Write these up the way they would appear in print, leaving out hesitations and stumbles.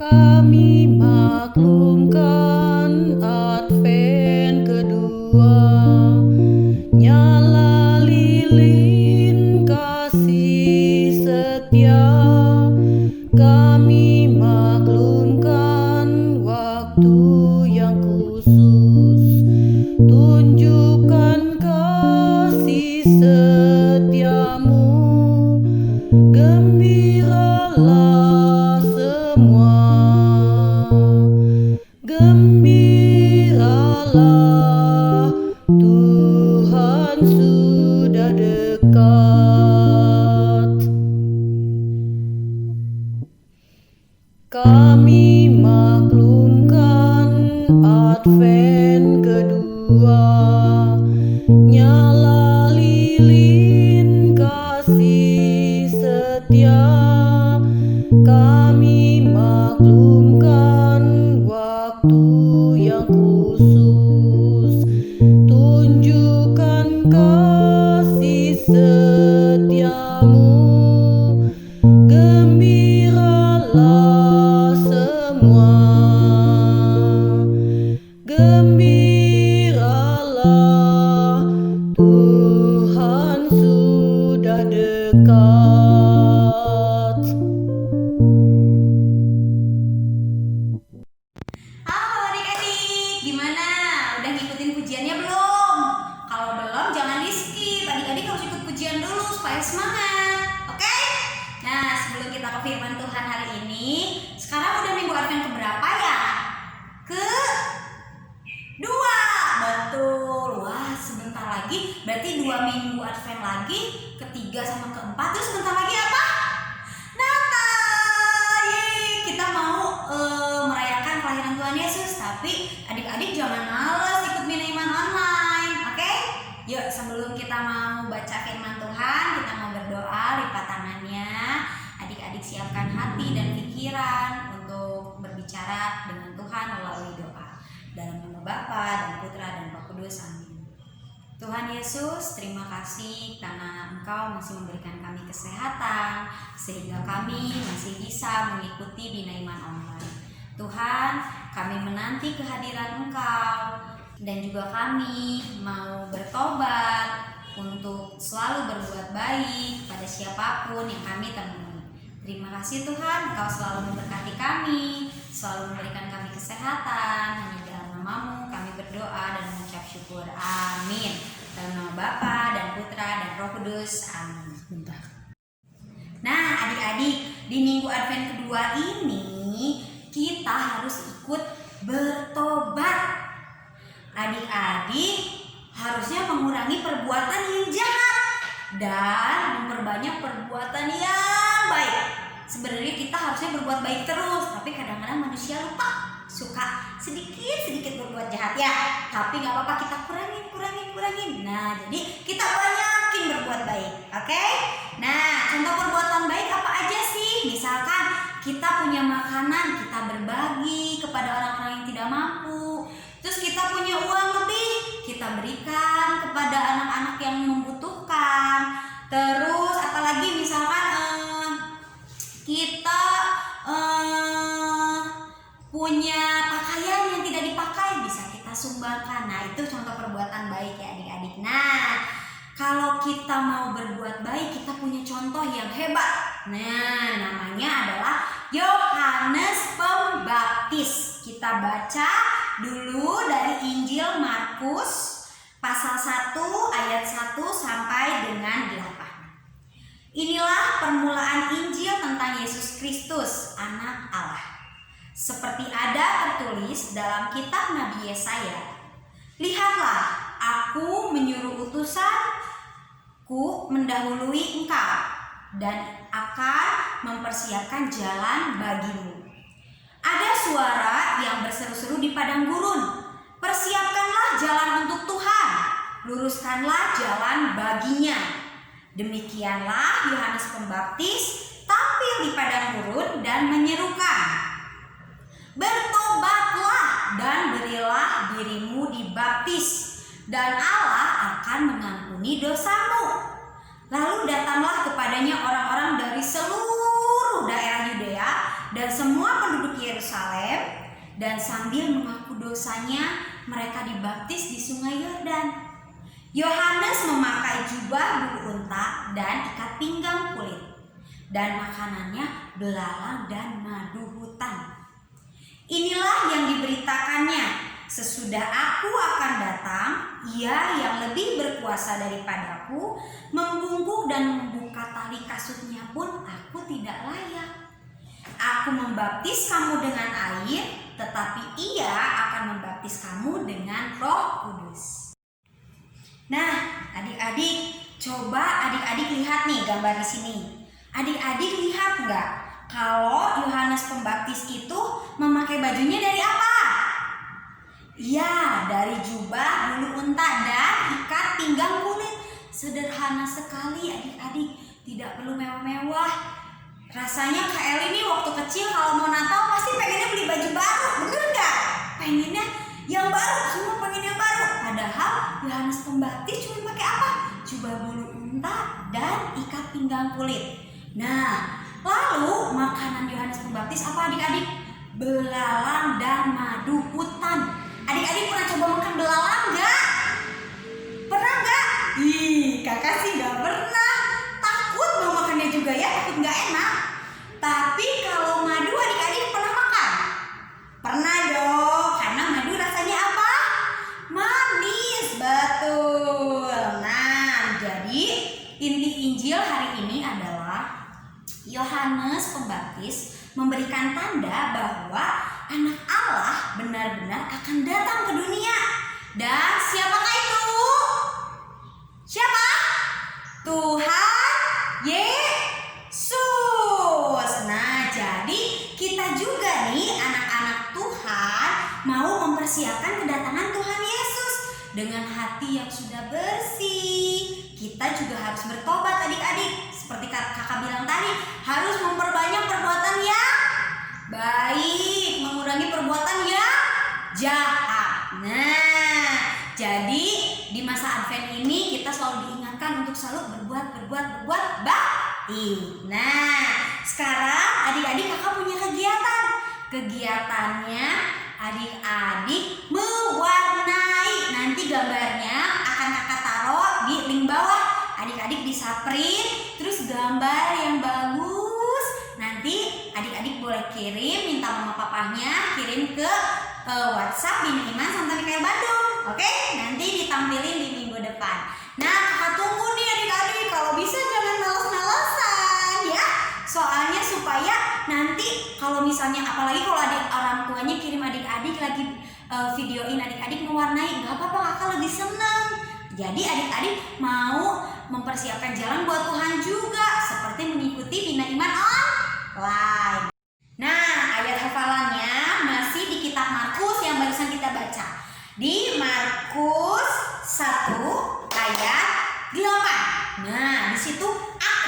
Kami maklumkan Advent kedua, nyala lilin kasih setia. Kami maklumkan waktu yang khusus, tunjukkan kasih setiamu. Gembiralah semua, gembiralah, Tuhan sudah dekat. Kami maklumkan Advent kedua, nyala lilin kasih setia. Kami maklumkan waktu yang khusus, tunjukkan kasih setiamu. Gembiralah semua, gembiralah, Tuhan sudah dekat. Halo adik-adik, gimana? Udah ngikutin pujiannya belum? Kalau belum jangan di-skip, adik-adik harus ikut pujian dulu supaya semangat, oke? Nah, sebelum kita ke firman Tuhan hari ini, sekarang udah minggu Advent keberapa ya? Kedua, betul. Wah, sebentar lagi, berarti 2 minggu Advent lagi, ketiga sama keempat, terus sebentar lagi apa? Natal. Yeay, kita mau merayakan kelahiran Tuhan Yesus, tapi adik-adik jangan males ikut mini-iman online, oke? Yuk, sebelum kita mau baca firman Tuhan, kita mau berdoa, lipat tangannya. Adik-adik siapkan hati dan pikiran untuk berbicara dengan Tuhan melalui doa. Dalam nama Bapa dan Putra dan Roh Kudus, amin. Tuhan Yesus, terima kasih karena Engkau masih memberikan kami kesehatan sehingga kami masih bisa mengikuti Bina Iman online. Tuhan, kami menanti kehadiran Engkau dan juga kami mau bertobat untuk selalu berbuat baik pada siapapun yang kami temui. Terima kasih Tuhan, Engkau selalu memberkati kami, selalu memberikan kami kesehatan. Hanya dalam nama-Mu kami berdoa dan mengucap syukur. Amin. Dalam nama Bapa dan Putra dan Roh Kudus. Amin. Bentar. Nah, adik-adik, di minggu Advent kedua ini kita harus ikut bertobat. Adik-adik harusnya mengurangi perbuatan yang jahat dan memperbanyak perbuatan yang baik. Sebenarnya kita harusnya berbuat baik terus, tapi kadang-kadang manusia lupa, suka sedikit-sedikit berbuat jahat ya. Tapi nggak apa-apa, kita kurangin. Nah, jadi kita banyakin berbuat baik, oke? Nah, contoh perbuatan baik apa aja sih? Misalkan kita punya makanan, kita berbagi kepada orang-orang yang tidak mampu. Terus kita punya uang lebih, kita berikan kepada anak-anak yang membutuhkan. Terus apalagi misalkan kita punya pakaian yang tidak dipakai, bisa kita sumbangkan. Nah, itu contoh perbuatan baik ya adik-adik. Nah, kalau kita mau berbuat baik, kita punya contoh yang hebat. Nah, namanya adalah Yohanes Pembaptis. Kita baca dulu dari Injil Markus pasal 1 ayat 1 sampai dengan 8. Inilah permulaan Injil tentang Yesus Kristus, Anak Allah. Seperti ada tertulis dalam kitab Nabi Yesaya, "Lihatlah, aku menyuruh utusanku mendahului engkau dan akan mempersiapkan jalan bagimu." Ada suara yang berseru-seru di padang gurun, "Persiapkanlah jalan untuk Tuhan, luruskanlah jalan baginya." Demikianlah Yohanes Pembaptis tampil di padang gurun dan menyerukan, "Bertobatlah dan berilah dirimu dibaptis, dan Allah akan mengampuni dosamu." Lalu datanglah kepadanya orang-orang dari seluruh daerah Yudea dan semua penduduk Yerusalem, dan sambil mengaku dosanya mereka dibaptis di Sungai Yordan. Yohanes memakai jubah bulu unta dan ikat pinggang kulit, dan makanannya belalang dan madu hutan. Inilah yang diberitakannya, "Sesudah aku akan datang, Ia yang lebih berkuasa daripadaku, membungkuk dan membuka tali kasutnya pun aku tidak layak. Aku membaptis kamu dengan air, tetapi Ia akan membaptis kamu dengan Roh Kudus." Nah, adik-adik, coba adik-adik lihat nih gambar di sini. Adik-adik lihat nggak kalau Yohanes Pembaptis itu memakai bajunya dari apa? Ya, dari jubah bulu unta dan ikat pinggang kulit. Sederhana sekali adik-adik, tidak perlu mewah-mewah. Rasanya Kak Eli ini waktu kecil kalau mau Natal pasti pengennya beli baju baru, bener nggak? Pengennya yang baru, semua pengen yang baru. Padahal Yohanes Pembaptis cuma pakai apa? Jubah bulu unta dan ikat pinggang kulit. Nah, lalu makanan Yohanes Pembaptis apa adik-adik? Belalang dan madu hutan. Adik-adik pernah coba makan belalang nggak? Pernah nggak? Ih, kakak sih nggak pernah. Takut mau makannya juga ya, takut nggak enak. Tapi kalau madu adik-adik pernah makan? Pernah dong, karena madu rasanya apa? Manis, betul. Nah, jadi inti Injil hari ini adalah Yohanes Pembaptis memberikan tanda bahwa Anak Allah benar-benar akan datang ke dunia. Dan siapakah itu? Siapa? Tuhan Yesus. Nah, jadi kita juga nih anak-anak Tuhan mau mempersiapkan kedatangan Tuhan Yesus dengan hati yang sudah bersih. Kita juga harus bertobat adik-adik. Seperti kakak bilang tadi, harus memperbanyak perbuatan yang baik, mengurangi perbuatan yang jahat. Nah, jadi di masa Advent ini kita selalu diingatkan untuk selalu berbuat baik. Nah, sekarang adik-adik kakak punya kegiatan. Kegiatannya adik-adik mewarnai. Nanti gambarnya akan kakak taruh di link bawah. Adik-adik bisa print, terus gambar yang bagus. adik-adik boleh kirim, minta mama papahnya kirim ke WhatsApp Bina Iman Santo Mikael Bandung. Oke, nanti ditampilin di minggu depan. Nah, kakak tunggu nih adik-adik, kalau bisa jangan males-malesan ya. Soalnya supaya nanti kalau misalnya apalagi kalau adik orang tuanya kirim adik-adik lagi videoin adik-adik mewarnai, nggak apa-apa, kakak lebih seneng. Jadi adik-adik mau mempersiapkan jalan buat Tuhan juga, seperti mengikuti Bina Iman Online. Nah, ayat hafalannya masih di kitab Markus yang barusan kita baca. Di Markus 1 ayat 8. Nah, di situ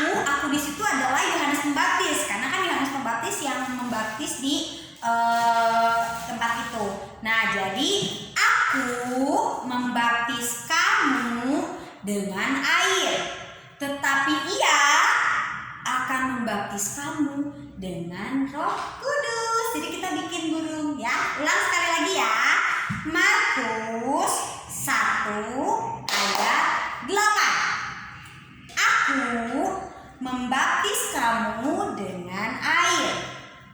aku di situ adalah Yohanes Pembaptis, karena kan Yohanes Pembaptis yang membaptis di tempat itu. Nah, jadi aku membaptis kamu dengan air, tetapi ia akan membaptis kamu dengan Roh Kudus. Jadi kita bikin burung ya. Ulang sekali lagi ya. Markus 1 ayat 8. Aku membaptis kamu dengan air,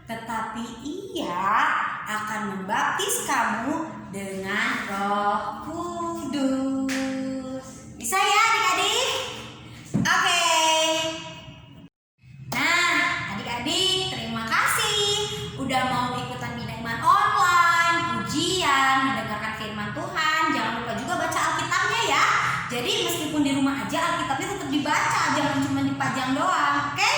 tetapi ia akan membaptis kamu dengan Roh Kudus. Bisa ya adik-adik? Oke. Nah, adik-adik terima kasih udah mau ikutan Bina Iman Online, ujian, mendengarkan firman Tuhan. Jangan lupa juga baca Alkitabnya ya. Jadi meskipun di rumah aja Alkitabnya tetap dibaca, jangan cuma dipajang doang, oke?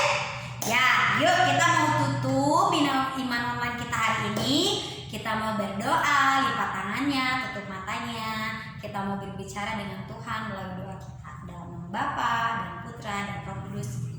Ya, yuk kita mau tutup Bina Iman Online kita hari ini. Kita mau berdoa, lipat tangannya, tutup matanya. Kita mau berbicara dengan Tuhan melalui doa kita dalam nama Bapa dan Putra dan Roh Kudus.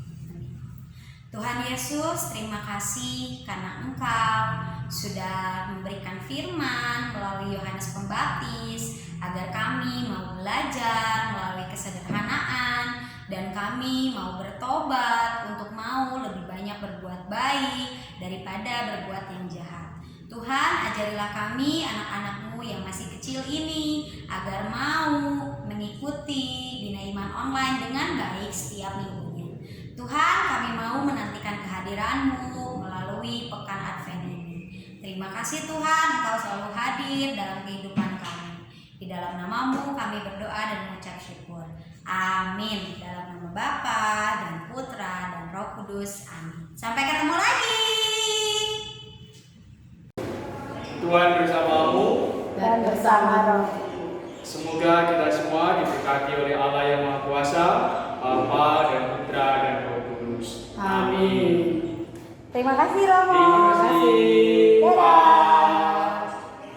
Tuhan Yesus, terima kasih karena Engkau sudah memberikan firman melalui Yohanes Pembaptis agar kami mau belajar melalui kesederhanaan dan kami mau bertobat untuk mau lebih banyak berbuat baik daripada berbuat yang jahat. Tuhan, ajarilah kami anak-anak-Mu yang masih kecil ini agar mau mengikuti Bina Iman Online dengan baik setiap minggunya. Tuhan, kami mau menantikan kehadiran-Mu melalui Pekan Advent ini. Terima kasih Tuhan, Engkau selalu hadir dalam kehidupan kami. Di dalam nama-Mu kami berdoa dan mengucap syukur. Amin. Dalam nama Bapa dan Putra dan Roh Kudus. Amin. Sampai ketemu lagi. Tuhan bersamamu dan bersama Roh. Semoga kita semua diberkati oleh Allah yang Maha Kuasa, Bapa dan Putra dan Roh Kudus. Amin. Terima kasih Romo. Terima kasih. Dadah.